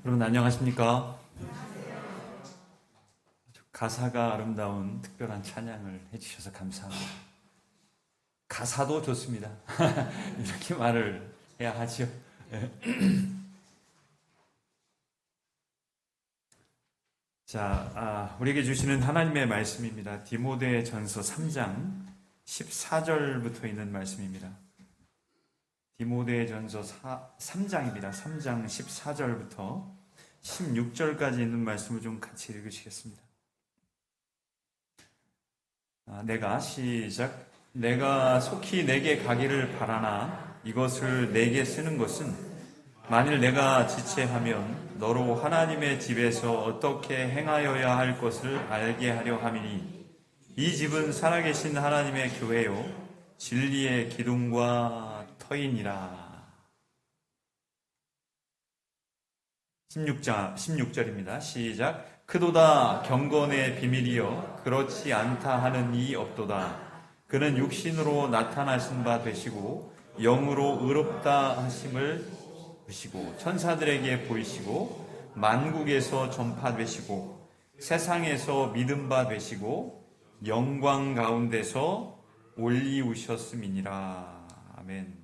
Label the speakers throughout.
Speaker 1: 여러분 안녕하십니까? 가사가 아름다운 특별한 찬양을 해주셔서 감사합니다. 가사도 좋습니다. 이렇게 말을 해야 하죠. 자, 우리에게 주시는 하나님의 말씀입니다. 디모데전서 3장 14절부터 있는 말씀입니다. 디모데전서 3장입니다. 3장 14절부터 16절까지 있는 말씀을 좀 같이 읽으시겠습니다. 내가 속히 내게 가기를 바라나 이것을 내게 쓰는 것은 만일 내가 지체하면 너로 하나님의 집에서 어떻게 행하여야 할 것을 알게 하려 함이니 이 집은 살아계신 하나님의 교회요 진리의 기둥과 터이니라. 16절입니다. 시작. 크도다 경건의 비밀이여 그렇지 않다 하는 이 없도다. 그는 육신으로 나타나신 바 되시고 영으로 의롭다 하심을 보시고 천사들에게 보이시고 만국에서 전파되시고 세상에서 믿음 바 되시고 영광 가운데서 올리우셨음이니라. 아멘.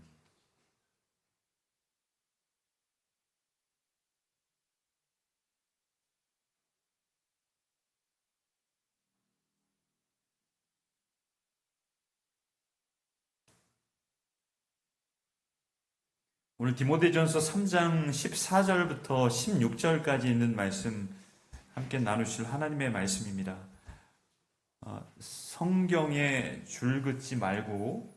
Speaker 1: 오늘 디모데전서 3장 14절부터 16절까지 있는 말씀 함께 나누실 하나님의 말씀입니다. 성경에 줄긋지 말고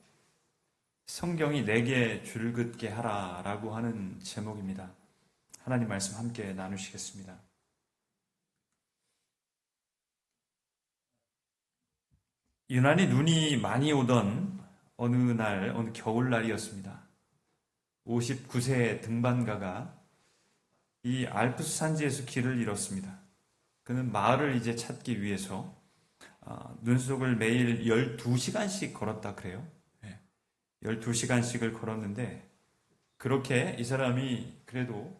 Speaker 1: 성경이 내게 줄긋게 하라라고 하는 제목입니다. 하나님 말씀 함께 나누시겠습니다. 유난히 눈이 많이 오던 어느 겨울날이었습니다. 59세 등반가가 이 알프스 산지에서 길을 잃었습니다. 그는 마을을 이제 찾기 위해서 눈속을 매일 12시간씩 걸었다 그래요. 12시간씩을 걸었는데 그렇게 이 사람이 그래도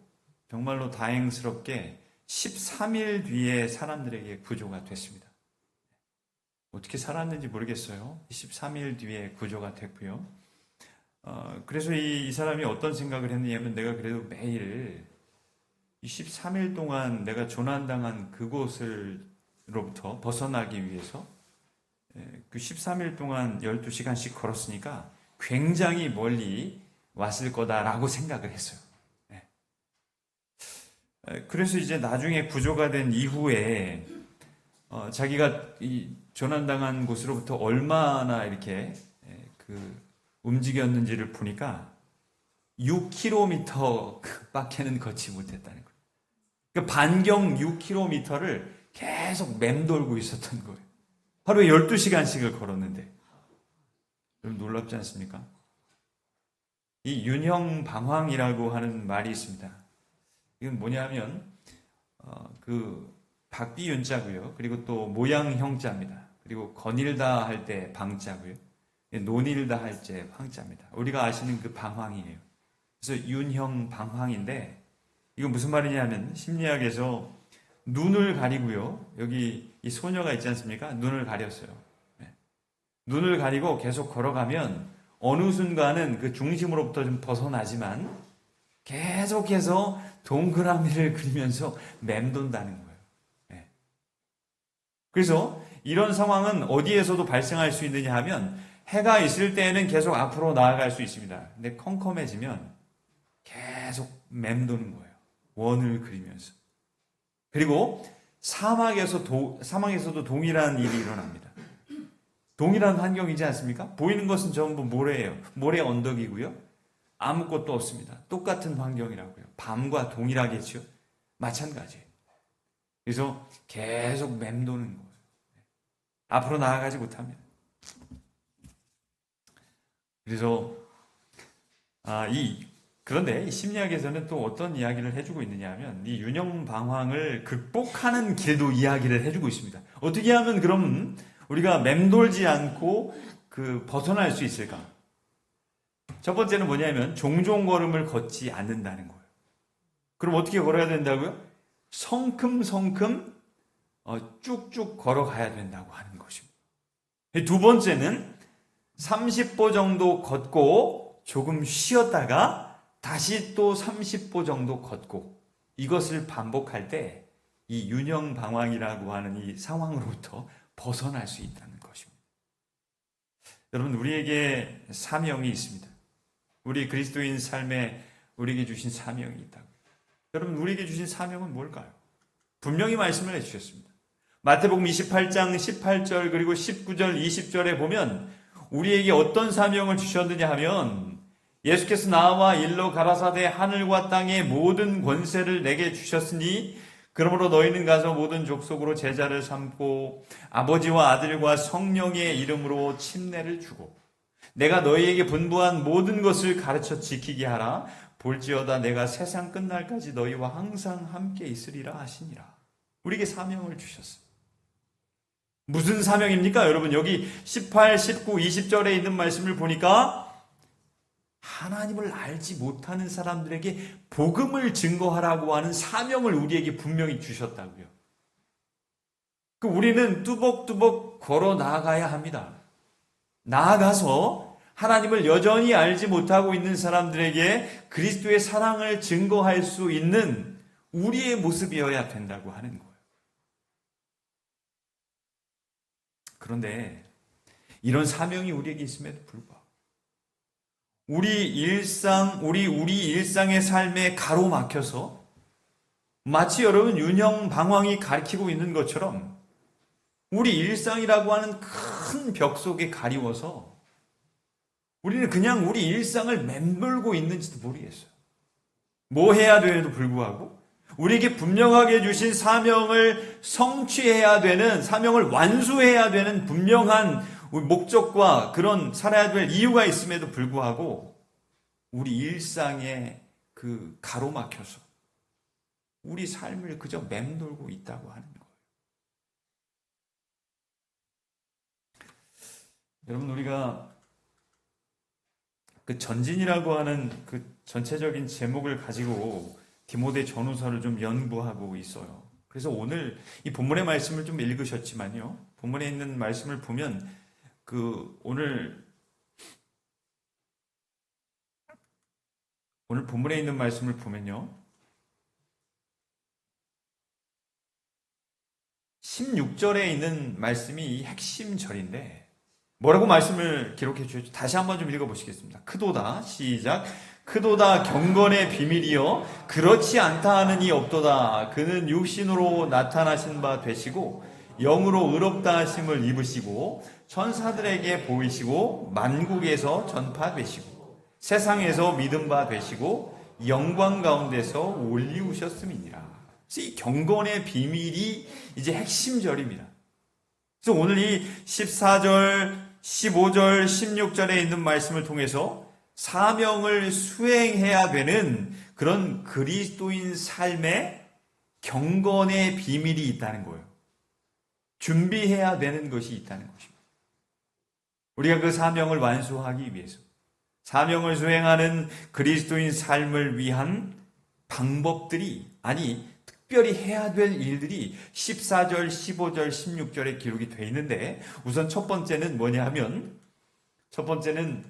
Speaker 1: 정말로 다행스럽게 13일 뒤에 사람들에게 구조가 됐습니다. 어떻게 살았는지 모르겠어요. 13일 뒤에 구조가 됐고요. 그래서 이 사람이 어떤 생각을 했느냐면 내가 그래도 매일 13일 동안 내가 조난당한 그곳으로부터 벗어나기 위해서 그 13일 동안 12시간씩 걸었으니까 굉장히 멀리 왔을 거다라고 생각을 했어요. 그래서 이제 나중에 구조가 된 이후에 자기가 이 조난당한 곳으로부터 얼마나 이렇게 움직였는지를 보니까 6km 밖에는 걷지 못했다는 거예요. 그러니까 반경 6km를 계속 맴돌고 있었던 거예요. 하루에 12시간씩을 걸었는데. 여러분 놀랍지 않습니까? 이 윤형방황이라고 하는 말이 있습니다. 이건 뭐냐면 박비윤자고요. 그리고 또 모양형자입니다. 그리고 거닐다 할 때 방자고요. 논일다 할 때 황자입니다. 우리가 아시는 그 방황이에요. 그래서 윤형 방황인데 이건 무슨 말이냐면 심리학에서 눈을 가리고요. 여기 이 소녀가 있지 않습니까? 눈을 가렸어요. 눈을 가리고 계속 걸어가면 어느 순간은 그 중심으로부터 좀 벗어나지만 계속해서 동그라미를 그리면서 맴돈다는 거예요. 그래서 이런 상황은 어디에서도 발생할 수 있느냐 하면 해가 있을 때에는 계속 앞으로 나아갈 수 있습니다. 근데 컴컴해지면 계속 맴도는 거예요. 원을 그리면서. 그리고 사막에서도 동일한 일이 일어납니다. 동일한 환경이지 않습니까? 보이는 것은 전부 모래예요. 모래 언덕이고요. 아무것도 없습니다. 똑같은 환경이라고요. 밤과 동일하겠죠. 마찬가지예요. 그래서 계속 맴도는 거예요. 앞으로 나아가지 못합니다. 그래서 그런데 이 심리학에서는 또 어떤 이야기를 해주고 있느냐 하면 이 윤형방황을 극복하는 길도 이야기를 해주고 있습니다. 어떻게 하면 그럼 우리가 맴돌지 않고 벗어날 수 있을까? 첫 번째는 뭐냐면 종종 걸음을 걷지 않는다는 거예요. 그럼 어떻게 걸어야 된다고요? 성큼성큼 쭉쭉 걸어가야 된다고 하는 것입니다. 두 번째는 30보 정도 걷고 조금 쉬었다가 다시 또 30보 정도 걷고, 이것을 반복할 때 이 윤형방황이라고 하는 이 상황으로부터 벗어날 수 있다는 것입니다. 여러분, 우리에게 사명이 있습니다. 우리 그리스도인 삶에 우리에게 주신 사명이 있다고. 여러분, 우리에게 주신 사명은 뭘까요? 분명히 말씀을 해주셨습니다. 마태복음 28장 18절 그리고 19절 20절에 보면 우리에게 어떤 사명을 주셨느냐 하면, 예수께서 나와 일러 가라사대 하늘과 땅의 모든 권세를 내게 주셨으니 그러므로 너희는 가서 모든 족속으로 제자를 삼고 아버지와 아들과 성령의 이름으로 침례를 주고 내가 너희에게 분부한 모든 것을 가르쳐 지키게 하라. 볼지어다 내가 세상 끝날까지 너희와 항상 함께 있으리라 하시니라. 우리에게 사명을 주셨어요. 무슨 사명입니까? 여러분, 여기 18, 19, 20절에 있는 말씀을 보니까 하나님을 알지 못하는 사람들에게 복음을 증거하라고 하는 사명을 우리에게 분명히 주셨다고요. 우리는 뚜벅뚜벅 걸어 나아가야 합니다. 나아가서 하나님을 여전히 알지 못하고 있는 사람들에게 그리스도의 사랑을 증거할 수 있는 우리의 모습이어야 된다고 하는 거예요. 그런데 이런 사명이 우리에게 있음에도 불구하고 우리 일상의 삶에 가로막혀서 마치 여러분 윤형방황이 가리키고 있는 것처럼 우리 일상이라고 하는 큰 벽 속에 가리워서 우리는 그냥 우리 일상을 맴돌고 있는지도 모르겠어요. 뭐 해야 되는데도 불구하고 우리에게 분명하게 주신 사명을 성취해야 되는, 사명을 완수해야 되는 분명한 목적과 그런 살아야 될 이유가 있음에도 불구하고 우리 일상에 그 가로막혀서 우리 삶을 그저 맴돌고 있다고 하는 거예요. 여러분, 우리가 그 전진이라고 하는 그 전체적인 제목을 가지고 디모데 전후서를 좀 연구하고 있어요. 그래서 오늘 이 본문의 말씀을 좀 읽으셨지만요, 본문에 있는 말씀을 보면 오늘 본문에 있는 말씀을 보면요, 16절에 있는 말씀이 핵심 절인데 뭐라고 말씀을 기록해 주셨죠? 다시 한번 좀 읽어보시겠습니다. 크도다, 시작. 크도다 경건의 비밀이여 그렇지 않다 하는 이 없도다. 그는 육신으로 나타나신 바 되시고 영으로 의롭다 하심을 입으시고 천사들에게 보이시고 만국에서 전파되시고 세상에서 믿음 바 되시고 영광 가운데서 올리우셨음이니라. 그래서 이 경건의 비밀이 이제 핵심절입니다. 그래서 오늘 이 14절, 15절, 16절에 있는 말씀을 통해서 사명을 수행해야 되는 그런 그리스도인 삶의 경건의 비밀이 있다는 거예요. 준비해야 되는 것이 있다는 것입니다. 우리가 그 사명을 완수하기 위해서 사명을 수행하는 그리스도인 삶을 위한 방법들이, 아니 특별히 해야 될 일들이 14절, 15절, 16절에 기록이 되어 있는데, 우선 첫 번째는 뭐냐 하면, 첫 번째는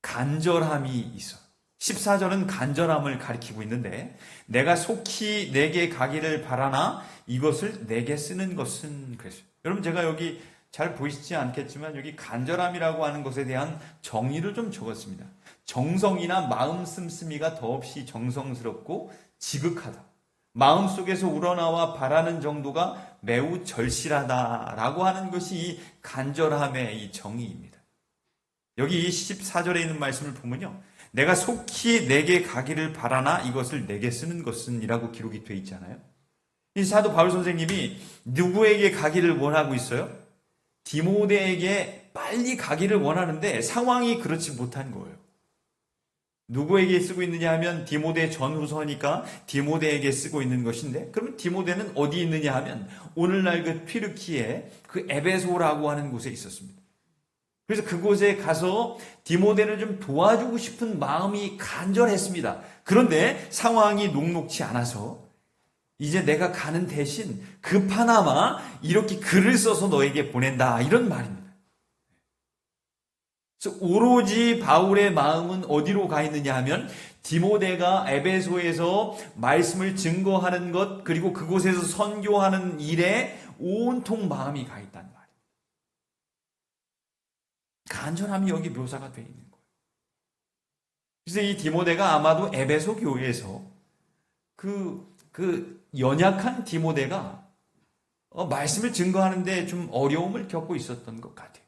Speaker 1: 간절함이 있어요. 14절은 간절함을 가리키고 있는데, 내가 속히 내게 가기를 바라나 이것을 내게 쓰는 것은, 그랬어요. 여러분, 제가 여기 잘 보이시지 않겠지만 여기 간절함이라고 하는 것에 대한 정의를 좀 적었습니다. 정성이나 마음 씀씀이가 더없이 정성스럽고 지극하다. 마음속에서 우러나와 바라는 정도가 매우 절실하다라고 하는 것이 이 간절함의 이 정의입니다. 여기 이 14절에 있는 말씀을 보면요, 내가 속히 내게 가기를 바라나 이것을 내게 쓰는 것은 이라고 기록이 되어 있잖아요. 이 사도 바울 선생님이 누구에게 가기를 원하고 있어요? 디모데에게 빨리 가기를 원하는데 상황이 그렇지 못한 거예요. 누구에게 쓰고 있느냐 하면 디모데 전후서니까 디모데에게 쓰고 있는 것인데, 그러면 디모데는 어디 있느냐 하면 오늘날 그 튀르키예 그 에베소라고 하는 곳에 있었습니다. 그래서 그곳에 가서 디모데를 좀 도와주고 싶은 마음이 간절했습니다. 그런데 상황이 녹록치 않아서 이제 내가 가는 대신 급하나마 이렇게 글을 써서 너에게 보낸다, 이런 말입니다. 그래서 오로지 바울의 마음은 어디로 가 있느냐 하면 디모데가 에베소에서 말씀을 증거하는 것, 그리고 그곳에서 선교하는 일에 온통 마음이 가 있다는 말입니다. 간절함이 여기 묘사가 되어 있는 거예요. 그래서 이 디모데가 아마도 에베소 교회에서 그 연약한 디모데가 말씀을 증거하는데 좀 어려움을 겪고 있었던 것 같아요.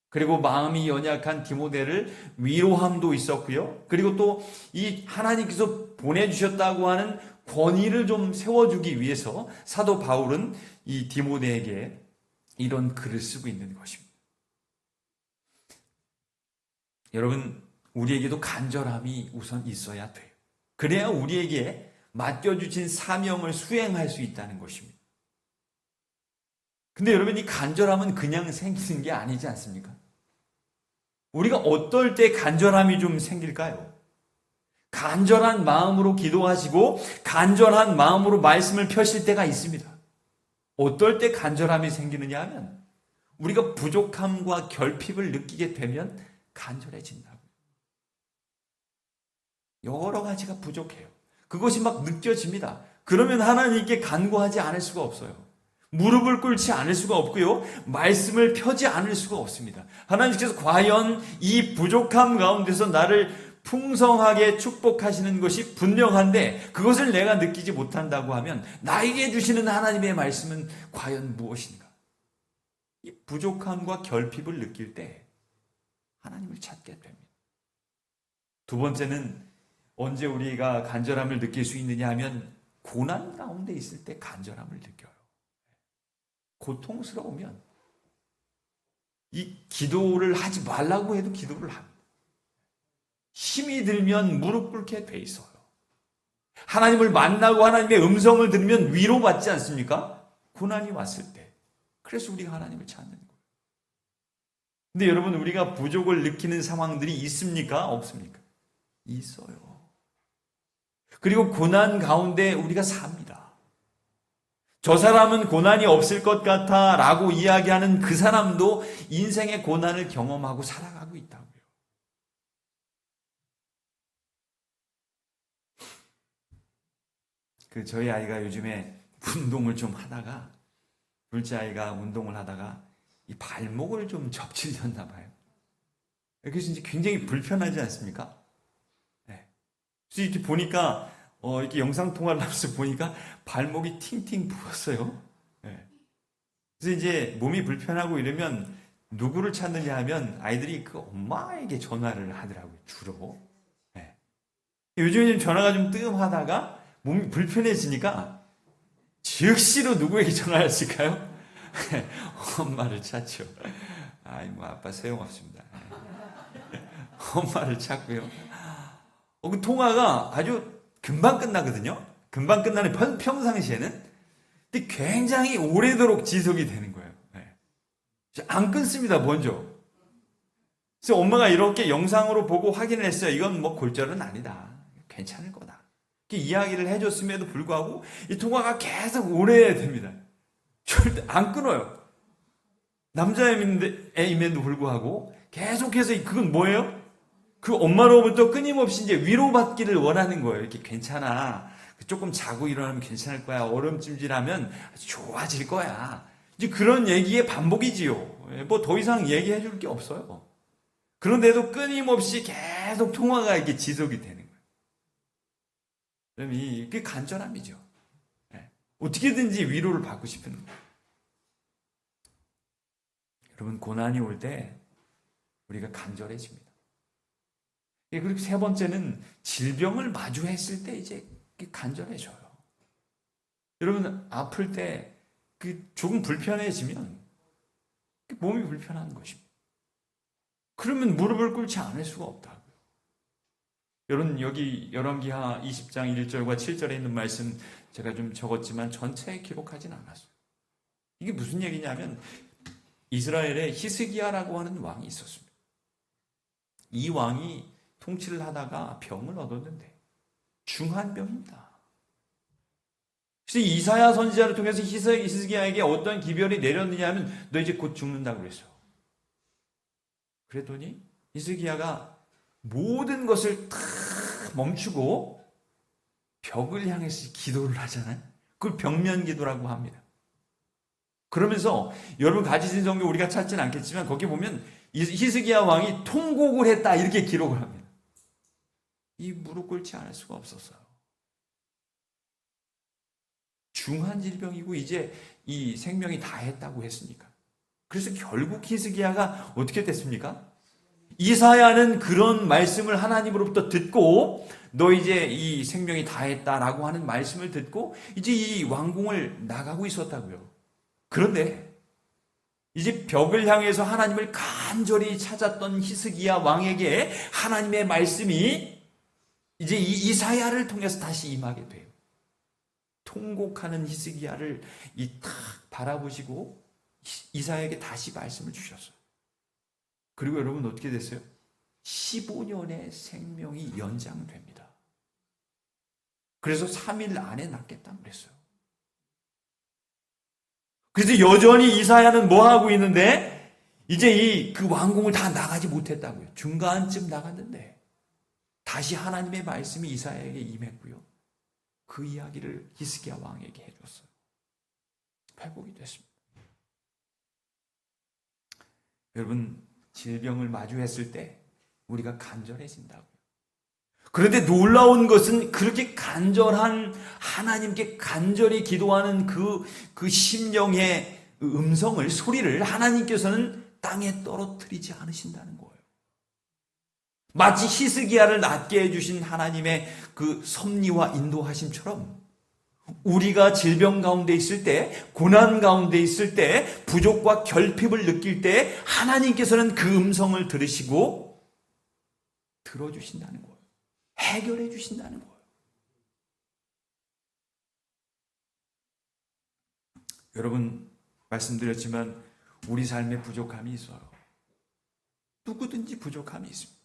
Speaker 1: 그리고 마음이 연약한 디모데를 위로함도 있었고요. 그리고 또 이 하나님께서 보내주셨다고 하는 권위를 좀 세워주기 위해서 사도 바울은 이 디모데에게 이런 글을 쓰고 있는 것입니다. 여러분, 우리에게도 간절함이 우선 있어야 돼요. 그래야 우리에게 맡겨주신 사명을 수행할 수 있다는 것입니다. 근데 여러분, 이 간절함은 그냥 생기는 게 아니지 않습니까? 우리가 어떨 때 간절함이 좀 생길까요? 간절한 마음으로 기도하시고 간절한 마음으로 말씀을 펴실 때가 있습니다. 어떨 때 간절함이 생기느냐 하면 우리가 부족함과 결핍을 느끼게 되면 간절해진다고요. 여러 가지가 부족해요. 그것이 막 느껴집니다. 그러면 하나님께 간구하지 않을 수가 없어요. 무릎을 꿇지 않을 수가 없고요. 말씀을 펴지 않을 수가 없습니다. 하나님께서 과연 이 부족함 가운데서 나를 풍성하게 축복하시는 것이 분명한데 그것을 내가 느끼지 못한다고 하면 나에게 주시는 하나님의 말씀은 과연 무엇인가? 이 부족함과 결핍을 느낄 때 하나님을 찾게 됩니다. 두 번째는 언제 우리가 간절함을 느낄 수 있느냐 하면 고난 가운데 있을 때 간절함을 느껴요. 고통스러우면 이 기도를 하지 말라고 해도 기도를 합니다. 힘이 들면 무릎 꿇게 돼 있어요. 하나님을 만나고 하나님의 음성을 들으면 위로받지 않습니까? 고난이 왔을 때. 그래서 우리가 하나님을 찾는 거예요. 근데 여러분, 우리가 부족을 느끼는 상황들이 있습니까? 없습니까? 있어요. 그리고 고난 가운데 우리가 삽니다. 저 사람은 고난이 없을 것 같아 라고 이야기하는 그 사람도 인생의 고난을 경험하고 살아가고 있다고요. 저희 아이가 요즘에 운동을 좀 하다가, 둘째 아이가 운동을 하다가 이 발목을 좀 접질렸나 봐요. 그래서 이제 굉장히 불편하지 않습니까? 네. 그래서 이렇게 보니까 이렇게 영상 통화를 하면서 보니까 발목이 팅팅 부었어요. 네. 그래서 이제 몸이 불편하고 이러면 누구를 찾느냐 하면 아이들이 그 엄마에게 전화를 하더라고요, 주로. 네. 요즘에 전화가 좀 뜸하다가 몸이 불편해지니까 즉시로 누구에게 전화를 했을까요? 엄마를 찾죠. 아이, 뭐 아빠 소용없습니다. 엄마를 찾고요. 그 통화가 아주 금방 끝나거든요. 금방 끝나는 평상시에는. 근데 굉장히 오래도록 지속이 되는 거예요. 안 끊습니다, 먼저. 그래서 엄마가 이렇게 영상으로 보고 확인을 했어요. 이건 뭐 골절은 아니다. 괜찮을 거다. 이렇게 이야기를 해줬음에도 불구하고 이 통화가 계속 오래됩니다. 절대 안 끊어요. 남자임에도 불구하고 계속해서 그건 뭐예요? 그 엄마로부터 끊임없이 이제 위로받기를 원하는 거예요. 이렇게 괜찮아. 조금 자고 일어나면 괜찮을 거야. 얼음찜질하면 아주 좋아질 거야. 이제 그런 얘기의 반복이지요. 뭐 더 이상 얘기해 줄 게 없어요. 그런데도 끊임없이 계속 통화가 이렇게 지속이 되는 거예요. 그럼 이게 간절함이죠. 어떻게든지 위로를 받고 싶은 거예요. 여러분, 고난이 올 때 우리가 간절해집니다. 그리고 세 번째는 질병을 마주했을 때 이제 간절해져요. 여러분, 아플 때 조금 불편해지면 몸이 불편한 것입니다. 그러면 무릎을 꿇지 않을 수가 없다고요. 여러분, 여기 열왕기하 20장 1절과 7절에 있는 말씀 제가 좀 적었지만 전체에 기록하진 않았어요. 이게 무슨 얘기냐면 이스라엘에 히스기야라고 하는 왕이 있었습니다. 이 왕이 통치를 하다가 병을 얻었는데 중한 병입니다. 그래서 이사야 선지자를 통해서 히스기야에게 어떤 기별이 내렸느냐 하면 너 이제 곧 죽는다고 그랬어. 그랬더니 히스기야가 모든 것을 다 멈추고 벽을 향해서 기도를 하잖아요. 그걸 벽면 기도라고 합니다. 그러면서 여러분 가지신 성경 우리가 찾지는 않겠지만 거기 보면 히스기야 왕이 통곡을 했다 이렇게 기록을 합니다. 이 무릎 꿇지 않을 수가 없었어요. 중한 질병이고 이제 이 생명이 다했다고 했으니까. 그래서 결국 히스기야가 어떻게 됐습니까? 이사야는 그런 말씀을 하나님으로부터 듣고 너 이제 이 생명이 다했다라고 하는 말씀을 듣고 이제 이 왕궁을 나가고 있었다고요. 그런데 이제 벽을 향해서 하나님을 간절히 찾았던 히스기야 왕에게 하나님의 말씀이 이제 이 이사야를 통해서 다시 임하게 돼요. 통곡하는 히스기야를 딱 바라보시고 이사야에게 다시 말씀을 주셨어요. 그리고 여러분 어떻게 됐어요? 15년의 생명이 연장됩니다. 그래서 3일 안에 낫겠다고 그랬어요. 그래서 여전히 이사야는 뭐 하고 있는데 이제 그 왕궁을 다 나가지 못했다고요. 중간쯤 나갔는데 다시 하나님의 말씀이 이사야에게 임했고요. 그 이야기를 히스기야 왕에게 해줬어요. 회복이 됐습니다. 여러분 질병을 마주했을 때 우리가 간절해진다고요. 그런데 놀라운 것은 그렇게 간절한 하나님께 간절히 기도하는 그 심령의 음성을 소리를 하나님께서는 땅에 떨어뜨리지 않으신다는 거예요. 마치 히스기야를 낫게 해주신 하나님의 그 섭리와 인도하심처럼 우리가 질병 가운데 있을 때, 고난 가운데 있을 때, 부족과 결핍을 느낄 때 하나님께서는 그 음성을 들으시고 들어주신다는 거예요. 해결해 주신다는 거예요. 여러분 말씀드렸지만 우리 삶에 부족함이 있어요. 누구든지 부족함이 있습니다.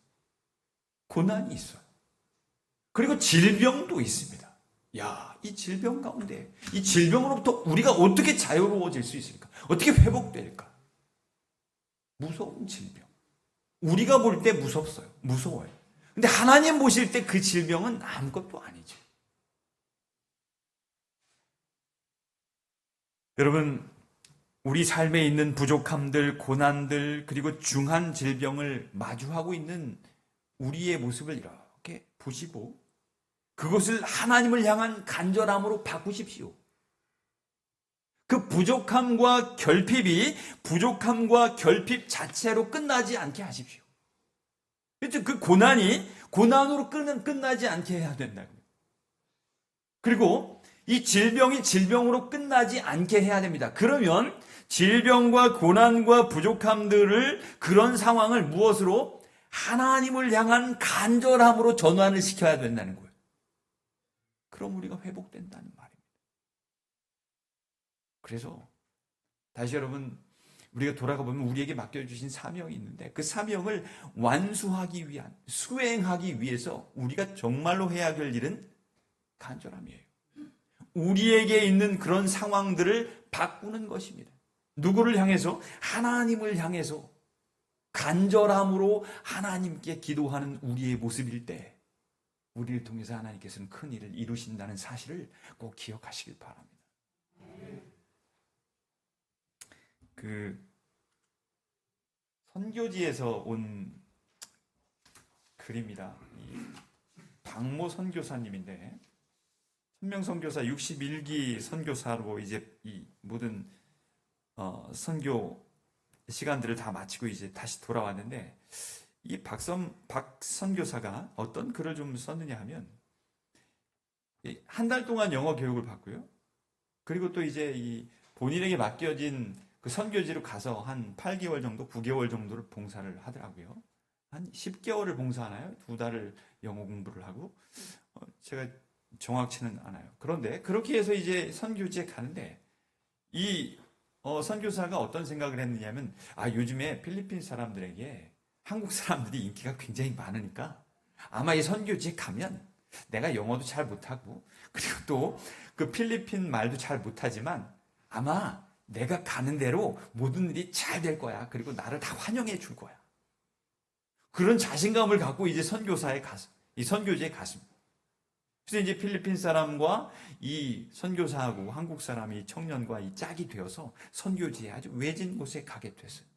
Speaker 1: 고난이 있어요. 그리고 질병도 있습니다. 야, 이 질병 가운데 이 질병으로부터 우리가 어떻게 자유로워질 수 있을까? 어떻게 회복될까? 무서운 질병. 우리가 볼 때 무섭어요. 무서워요. 근데 하나님 보실 때 그 질병은 아무것도 아니죠. 여러분, 우리 삶에 있는 부족함들, 고난들, 그리고 중한 질병을 마주하고 있는 우리의 모습을 이렇게 보시고 그것을 하나님을 향한 간절함으로 바꾸십시오. 그 부족함과 결핍이 부족함과 결핍 자체로 끝나지 않게 하십시오. 그렇죠? 그 고난이 고난으로 끝나지 않게 해야 된다고요. 그리고 이 질병이 질병으로 끝나지 않게 해야 됩니다. 그러면 질병과 고난과 부족함들을 그런 상황을 무엇으로? 하나님을 향한 간절함으로 전환을 시켜야 된다는 거예요. 그럼 우리가 회복된다는 말입니다. 그래서 다시 여러분 우리가 돌아가 보면 우리에게 맡겨주신 사명이 있는데 그 사명을 완수하기 위한, 수행하기 위해서 우리가 정말로 해야 될 일은 간절함이에요. 우리에게 있는 그런 상황들을 바꾸는 것입니다. 누구를 향해서? 하나님을 향해서 간절함으로 하나님께 기도하는 우리의 모습일 때 우리를 통해서 하나님께서는 큰 일을 이루신다는 사실을 꼭 기억하시길 바랍니다. 그 선교지에서 온 글입니다. 박모 선교사님인데 천명 선교사 61기 선교사로 이제 이 모든 선교 시간들을 다 마치고 이제 다시 돌아왔는데 이 박 선교사가 어떤 글을 좀 썼느냐 하면 한 달 동안 영어 교육을 받고요. 그리고 또 이제 이 본인에게 맡겨진 그 선교지로 가서 한 8개월 정도, 9개월 정도를 봉사를 하더라고요. 한 10개월을 봉사하나요? 2달을 영어 공부를 하고 제가 정확치는 않아요. 그런데 그렇게 해서 이제 선교지에 가는데 이 선교사가 어떤 생각을 했느냐면, 요즘에 필리핀 사람들에게 한국 사람들이 인기가 굉장히 많으니까 아마 이 선교지에 가면 내가 영어도 잘 못하고, 그리고 또 그 필리핀 말도 잘 못하지만 아마 내가 가는 대로 모든 일이 잘 될 거야. 그리고 나를 다 환영해 줄 거야. 그런 자신감을 갖고 이제 이 선교지에 갔습니다. 그래서 이제 필리핀 사람과 이 선교사하고 한국 사람이 청년과 이 짝이 되어서 선교지에 아주 외진 곳에 가게 됐어요.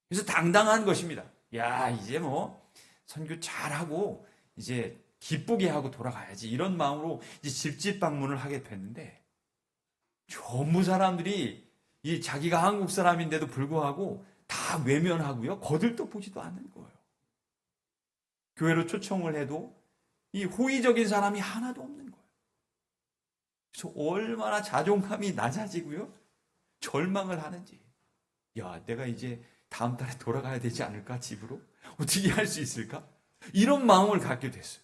Speaker 1: 그래서 당당한 것입니다. 야, 이제 뭐 선교 잘하고 이제 기쁘게 하고 돌아가야지. 이런 마음으로 이제 집집 방문을 하게 됐는데 전부 사람들이 이 자기가 한국 사람인데도 불구하고 다 외면하고요. 거들떠 보지도 않는 거예요. 교회로 초청을 해도 이 호의적인 사람이 하나도 없는 거예요. 그래서 얼마나 자존감이 낮아지고요. 절망을 하는지. 야, 내가 이제 다음 달에 돌아가야 되지 않을까, 집으로? 어떻게 할 수 있을까? 이런 마음을 갖게 됐어요.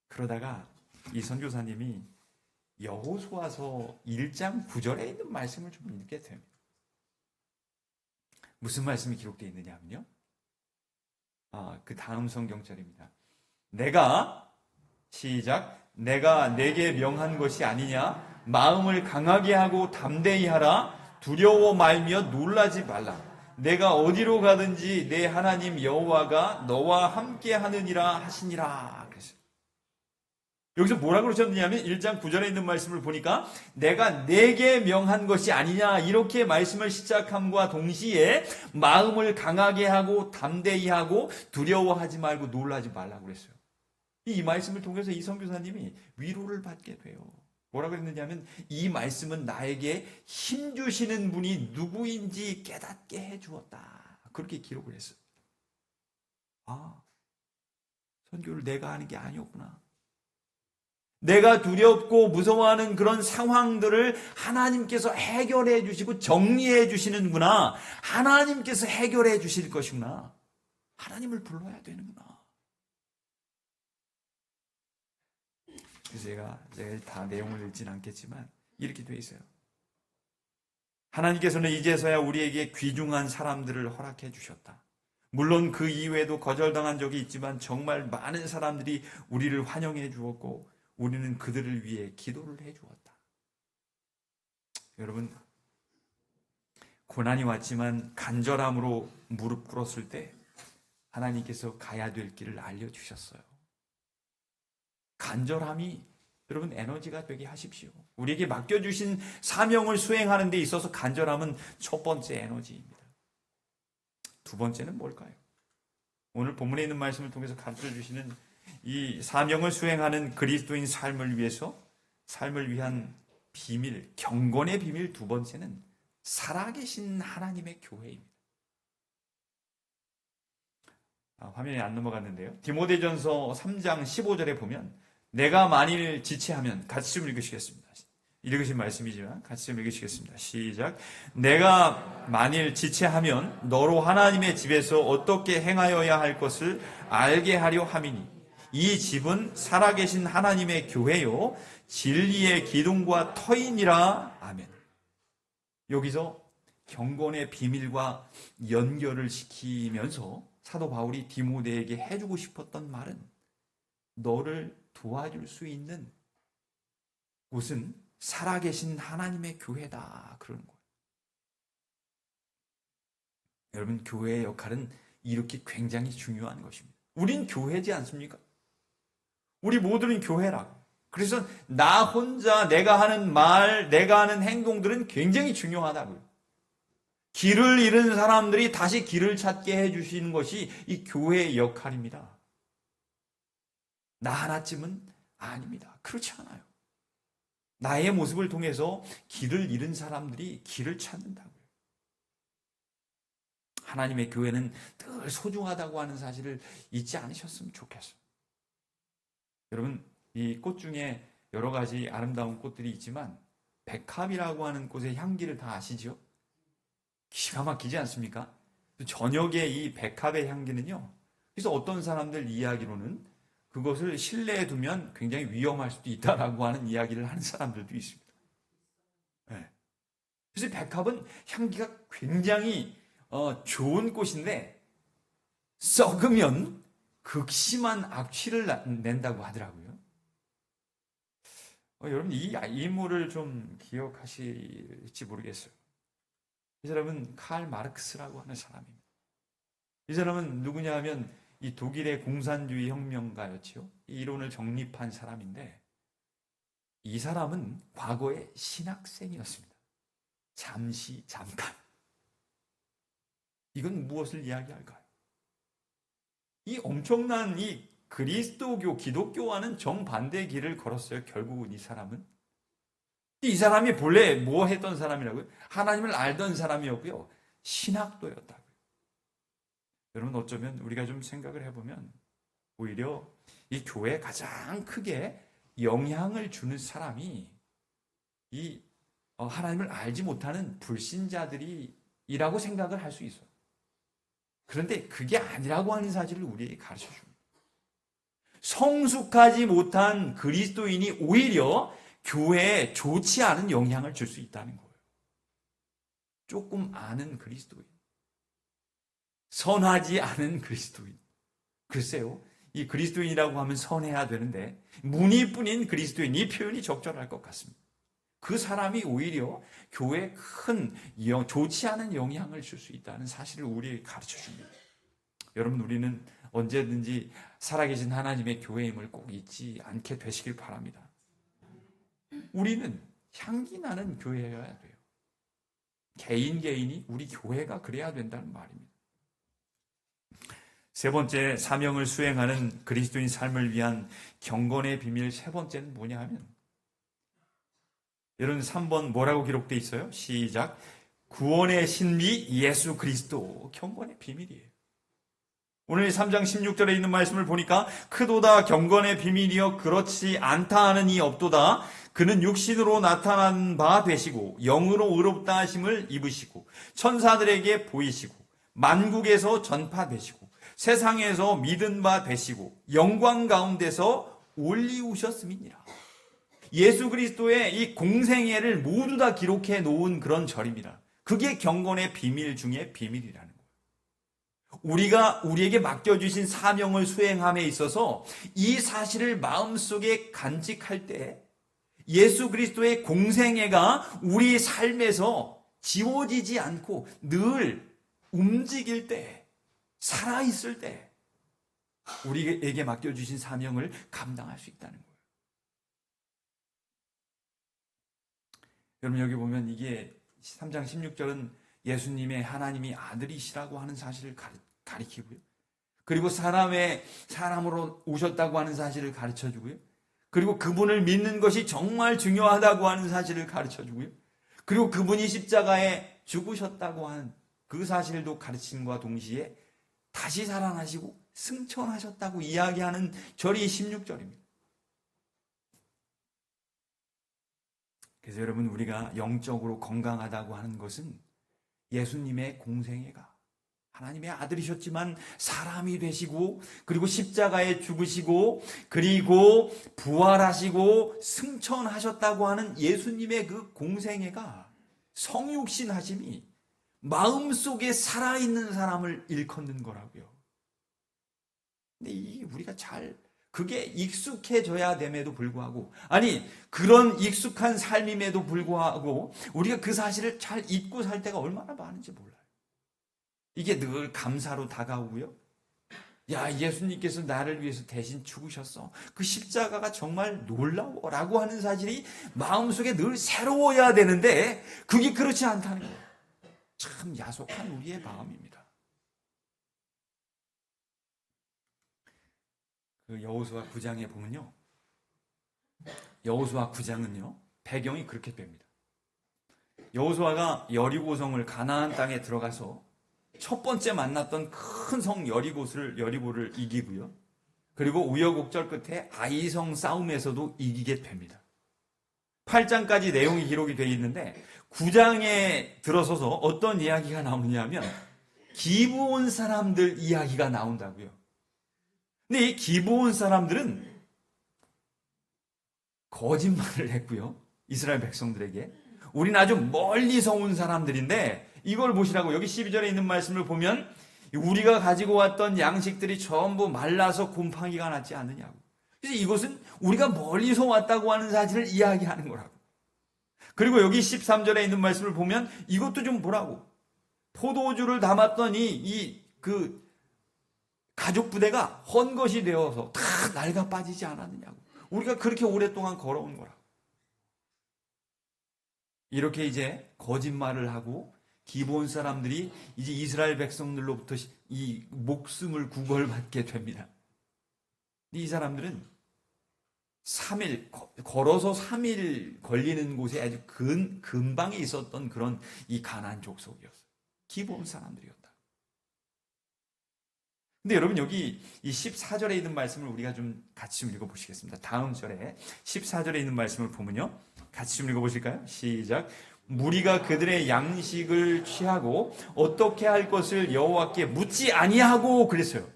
Speaker 1: 그러다가 이 선교사님이 여호수아서 1장 9절에 있는 말씀을 좀 읽게 됩니다. 무슨 말씀이 기록되어 있느냐면요. 그 다음 성경절입니다. 내가 내게 명한 것이 아니냐? 마음을 강하게 하고 담대히 하라. 두려워 말며 놀라지 말라. 내가 어디로 가든지 내 하나님 여호와가 너와 함께 하느니라 하시니라. 그랬어요. 여기서 뭐라 그러셨느냐면 1장 9절에 있는 말씀을 보니까 내가 내게 명한 것이 아니냐 이렇게 말씀을 시작함과 동시에 마음을 강하게 하고 담대히 하고 두려워하지 말고 놀라지 말라고 그랬어요. 이 말씀을 통해서 이 선교사님이 위로를 받게 돼요. 뭐라 그랬느냐면 이 말씀은 나에게 힘 주시는 분이 누구인지 깨닫게 해주었다. 그렇게 기록을 했어요. 선교를 내가 하는 게 아니었구나. 내가 두렵고 무서워하는 그런 상황들을 하나님께서 해결해 주시고 정리해 주시는구나. 하나님께서 해결해 주실 것이구나. 하나님을 불러야 되는구나. 그래서 제가 다 내용을 읽진 않겠지만 이렇게 돼 있어요. 하나님께서는 이제서야 우리에게 귀중한 사람들을 허락해 주셨다. 물론 그 이외에도 거절당한 적이 있지만 정말 많은 사람들이 우리를 환영해 주었고 우리는 그들을 위해 기도를 해 주었다. 여러분, 고난이 왔지만 간절함으로 무릎 꿇었을 때 하나님께서 가야 될 길을 알려주셨어요. 간절함이 여러분 에너지가 되게 하십시오. 우리에게 맡겨주신 사명을 수행하는 데 있어서 간절함은 첫 번째 에너지입니다. 두 번째는 뭘까요? 오늘 본문에 있는 말씀을 통해서 가르쳐주시는 이 사명을 수행하는 그리스도인 삶을 위한 비밀, 경건의 비밀 두 번째는 살아계신 하나님의 교회입니다. 화면에 안 넘어갔는데요. 디모데전서 3장 15절에 보면 내가 만일 지체하면 같이 좀 읽으시겠습니다. 읽으신 말씀이지만 같이 좀 읽으시겠습니다. 시작. 내가 만일 지체하면 너로 하나님의 집에서 어떻게 행하여야 할 것을 알게 하려 함이니 이 집은 살아계신 하나님의 교회요 진리의 기둥과 터인이라. 아멘. 여기서 경건의 비밀과 연결을 시키면서 사도 바울이 디모데에게 해주고 싶었던 말은 너를 도와줄 수 있는 곳은 살아계신 하나님의 교회다. 그러는 거예요. 여러분, 교회의 역할은 이렇게 굉장히 중요한 것입니다. 우린 교회지 않습니까? 우리 모두는 교회라고. 그래서 나 혼자 내가 하는 말, 내가 하는 행동들은 굉장히 중요하다고요. 길을 잃은 사람들이 다시 길을 찾게 해주시는 것이 이 교회의 역할입니다. 나 하나쯤은 아닙니다. 그렇지 않아요. 나의 모습을 통해서 길을 잃은 사람들이 길을 찾는다고요. 하나님의 교회는 늘 소중하다고 하는 사실을 잊지 않으셨으면 좋겠어요. 여러분, 이 꽃 중에 여러 가지 아름다운 꽃들이 있지만 백합이라고 하는 꽃의 향기를 다 아시죠? 기가 막히지 않습니까? 저녁에 이 백합의 향기는요. 그래서 어떤 사람들 이야기로는 그것을 실내에 두면 굉장히 위험할 수도 있다라고 하는 이야기를 하는 사람들도 있습니다. 네. 그래서 백합은 향기가 굉장히 좋은 꽃인데 썩으면 극심한 악취를 낸다고 하더라고요. 여러분 이 인물을 좀 기억하실지 모르겠어요. 이 사람은 칼 마르크스라고 하는 사람입니다. 이 사람은 누구냐 하면 이 독일의 공산주의 혁명가였죠. 이 이론을 정립한 사람인데 이 사람은 과거에 신학생이었습니다. 잠깐. 이건 무엇을 이야기할까요? 이 엄청난 이 그리스도교, 기독교와는 정반대의 길을 걸었어요. 결국은 이 사람은. 이 사람이 본래 뭐 했던 사람이라고요? 하나님을 알던 사람이었고요. 신학도였다고요. 여러분 어쩌면 우리가 좀 생각을 해보면 오히려 이 교회에 가장 크게 영향을 주는 사람이 이 하나님을 알지 못하는 불신자들이라고 생각을 할 수 있어요. 그런데 그게 아니라고 하는 사실을 우리에게 가르쳐 줍니다. 성숙하지 못한 그리스도인이 오히려 교회에 좋지 않은 영향을 줄 수 있다는 거예요. 조금 아는 그리스도인. 선하지 않은 그리스도인. 글쎄요. 이 그리스도인이라고 하면 선해야 되는데 무늬뿐인 그리스도인 이 표현이 적절할 것 같습니다. 그 사람이 오히려 교회에 큰 좋지 않은 영향을 줄 수 있다는 사실을 우리에게 가르쳐 줍니다. 여러분 우리는 언제든지 살아계신 하나님의 교회임을 꼭 잊지 않게 되시길 바랍니다. 우리는 향기 나는 교회여야 돼요. 개인이 우리 교회가 그래야 된다는 말입니다. 세 번째, 사명을 수행하는 그리스도인 삶을 위한 경건의 비밀 세 번째는 뭐냐 하면 여러분 3번 뭐라고 기록되어 있어요? 시작. 구원의 신비 예수 그리스도 경건의 비밀이에요. 오늘 3장 16절에 있는 말씀을 보니까 크도다 경건의 비밀이여 그렇지 않다 하는 이 없도다. 그는 육신으로 나타난 바 되시고 영으로 의롭다 하심을 입으시고 천사들에게 보이시고 만국에서 전파되시고 세상에서 믿은 바 되시고 영광 가운데서 올리우셨음이니라. 예수 그리스도의 이 공생애를 모두 다 기록해 놓은 그런 절입니다. 그게 경건의 비밀 중에 비밀이라는 거예요. 우리가 우리에게 맡겨주신 사명을 수행함에 있어서 이 사실을 마음속에 간직할 때 예수 그리스도의 공생애가 우리 삶에서 지워지지 않고 늘 움직일 때, 살아있을 때 우리에게 맡겨주신 사명을 감당할 수 있다는 거예요. 여러분 여기 보면 이게 3장 16절은 예수님의 하나님이 아들이시라고 하는 사실을 가리키고요. 그리고 사람으로 오셨다고 하는 사실을 가르쳐주고요. 그리고 그분을 믿는 것이 정말 중요하다고 하는 사실을 가르쳐주고요. 그리고 그분이 십자가에 죽으셨다고 하는 그 사실도 가르침과 동시에 다시 살아나시고 승천하셨다고 이야기하는 절이 16절입니다. 그래서 여러분 우리가 영적으로 건강하다고 하는 것은 예수님의 공생애가 하나님의 아들이셨지만 사람이 되시고 그리고 십자가에 죽으시고 그리고 부활하시고 승천하셨다고 하는 예수님의 그 공생애가 성육신 하심이 마음속에 살아있는 사람을 일컫는 거라고요. 근데 이게 우리가 그게 익숙해져야 됨에도 불구하고 아니 그런 익숙한 삶임에도 불구하고 우리가 그 사실을 잘 잊고 살 때가 얼마나 많은지 몰라요. 이게 늘 감사로 다가오고요. 야 예수님께서 나를 위해서 대신 죽으셨어. 그 십자가가 정말 놀라워라고 하는 사실이 마음속에 늘 새로워야 되는데 그게 그렇지 않다는 거예요. 참 야속한 우리의 마음입니다. 그 여호수아 9장에 보면요. 여호수아 9장은요. 배경이 그렇게 됩니다. 여호수아가 여리고성을 가나안 땅에 들어가서 첫 번째 만났던 큰 성 여리고를 이기고요. 그리고 우여곡절 끝에 아이성 싸움에서도 이기게 됩니다. 8장까지 내용이 기록이 되어 있는데 9장에 들어서서 어떤 이야기가 나오냐면 기브온 사람들 이야기가 나온다고요. 근데 이 기브온 사람들은 거짓말을 했고요. 이스라엘 백성들에게 우린 아주 멀리서 온 사람들인데 이걸 보시라고. 여기 12절에 있는 말씀을 보면 우리가 가지고 왔던 양식들이 전부 말라서 곰팡이가 났지 않느냐고. 그래서 이것은 우리가 멀리서 왔다고 하는 사실을 이야기하는 거라고. 그리고 여기 13절에 있는 말씀을 보면 이것도 좀 보라고. 포도주를 담았더니 그 가죽 부대가 헌것이 되어서 다 낡아 빠지지 않았느냐고. 우리가 그렇게 오랫동안 걸어온 거라고. 이렇게 이제 거짓말을 하고 기브온 사람들이 이제 이스라엘 백성들로부터 이 목숨을 구걸받게 됩니다. 이 사람들은 3일, 걸어서 3일 걸리는 곳에 아주 근방에 있었던 그런 이 가나안 족속이었어요. 기브온 사람들이었다. 근데 여러분 여기 이 14절에 있는 말씀을 우리가 좀 같이 좀 읽어보시겠습니다. 다음 절에 14절에 있는 말씀을 보면요. 같이 좀 읽어보실까요? 시작. 무리가 그들의 양식을 취하고 어떻게 할 것을 여호와께 묻지 아니하고 그랬어요.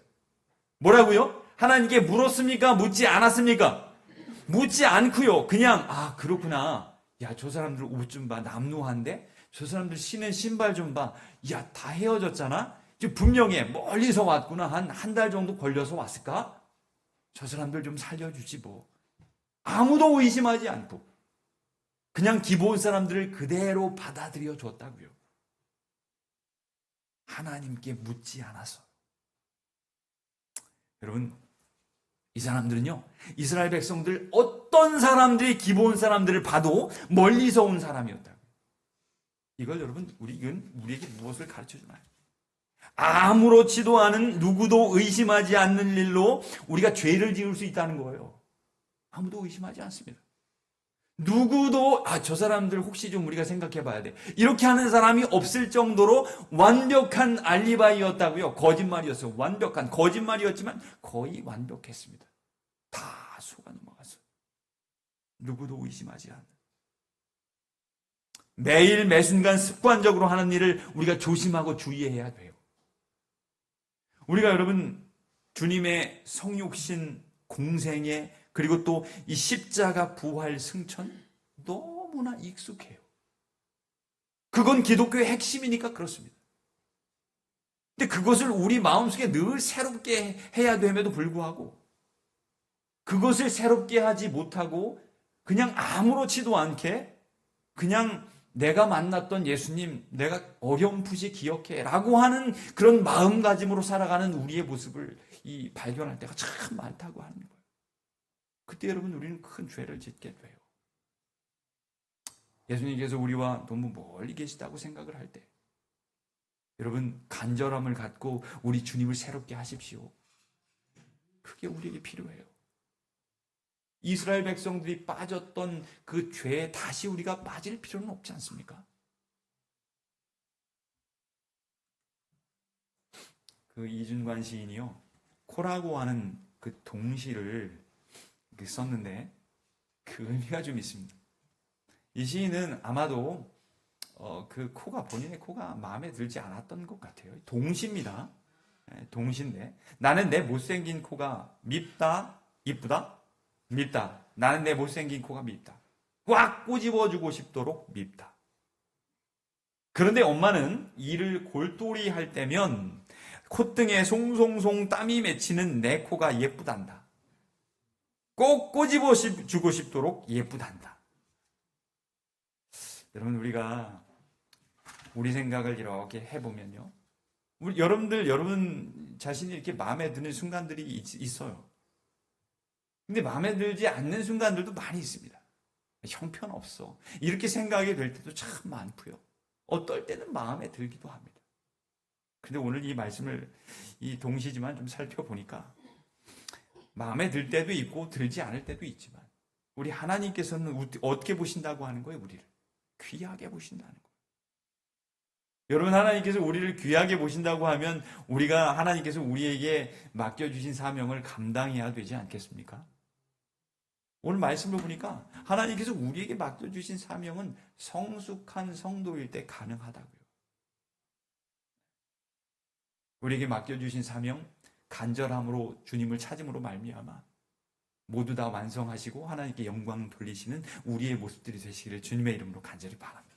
Speaker 1: 뭐라고요? 하나님께 물었습니까? 묻지 않았습니까? 묻지 않고요. 그냥 그렇구나. 야, 저 사람들 옷 좀 봐. 남루한데? 저 사람들 신은 신발 좀 봐. 야, 다 헤어졌잖아? 분명해. 멀리서 왔구나. 한 달 정도 걸려서 왔을까? 저 사람들 좀 살려주지 뭐. 아무도 의심하지 않고 그냥 기브온 사람들을 그대로 받아들여 줬다고요. 하나님께 묻지 않았어. 여러분, 이 사람들은요, 이스라엘 백성들 어떤 사람들이 기브온 사람들을 봐도 멀리서 온 사람이었다고요. 이걸 여러분, 이건 우리에게 무엇을 가르쳐 주나요? 아무렇지도 않은 누구도 의심하지 않는 일로 우리가 죄를 지을 수 있다는 거예요. 아무도 의심하지 않습니다. 누구도 저 사람들 혹시 좀 우리가 생각해 봐야 돼. 이렇게 하는 사람이 없을 정도로 완벽한 알리바이였다고요. 거짓말이었어요. 완벽한 거짓말이었지만 거의 완벽했습니다. 다 속아 넘어갔어요. 누구도 의심하지 않는. 매일 매순간 습관적으로 하는 일을 우리가 조심하고 주의해야 돼요. 우리가 여러분 주님의 성육신 공생에 그리고 또 이 십자가 부활 승천 너무나 익숙해요. 그건 기독교의 핵심이니까 그렇습니다. 근데 그것을 우리 마음속에 늘 새롭게 해야 됨에도 불구하고 그것을 새롭게 하지 못하고 그냥 아무렇지도 않게 그냥 내가 만났던 예수님 내가 어렴풋이 기억해 라고 하는 그런 마음가짐으로 살아가는 우리의 모습을 발견할 때가 참 많다고 하는 거예요. 그때 여러분 우리는 큰 죄를 짓게 돼요. 예수님께서 우리와 너무 멀리 계시다고 생각을 할 때 여러분 간절함을 갖고 우리 주님을 새롭게 하십시오. 그게 우리에게 필요해요. 이스라엘 백성들이 빠졌던 그 죄에 다시 우리가 빠질 필요는 없지 않습니까? 그 이준관 시인이요. 코라고 하는 그 동시를 썼는데 그 의미가 좀 있습니다. 이 시인은 아마도 그 코가 본인의 코가 마음에 들지 않았던 것 같아요. 동시입니다. 동시인데 나는 내 못생긴 코가 밉다, 이쁘다, 밉다. 나는 내 못생긴 코가 밉다. 꽉 꼬집어주고 싶도록 밉다. 그런데 엄마는 이를 골똘히 할 때면 콧등에 송송송 땀이 맺히는 내 코가 예쁘단다. 꼭 꼬집어주고 싶도록 예쁘단다. 여러분 우리가 우리 생각을 이렇게 해보면요. 여러분 자신이 이렇게 마음에 드는 순간들이 있어요. 근데 마음에 들지 않는 순간들도 많이 있습니다. 형편없어. 이렇게 생각이 될 때도 참 많고요. 어떨 때는 마음에 들기도 합니다. 근데 오늘 이 말씀을 동시지만 좀 살펴보니까 마음에 들 때도 있고 들지 않을 때도 있지만 우리 하나님께서는 어떻게 보신다고 하는 거예요? 우리를 귀하게 보신다는 거예요. 여러분 하나님께서 우리를 귀하게 보신다고 하면 우리가 하나님께서 우리에게 맡겨주신 사명을 감당해야 되지 않겠습니까? 오늘 말씀을 보니까 하나님께서 우리에게 맡겨주신 사명은 성숙한 성도일 때 가능하다고요. 우리에게 맡겨주신 사명 간절함으로 주님을 찾음으로 말미암아 모두 다 완성하시고 하나님께 영광 돌리시는 우리의 모습들이 되시기를 주님의 이름으로 간절히 바랍니다.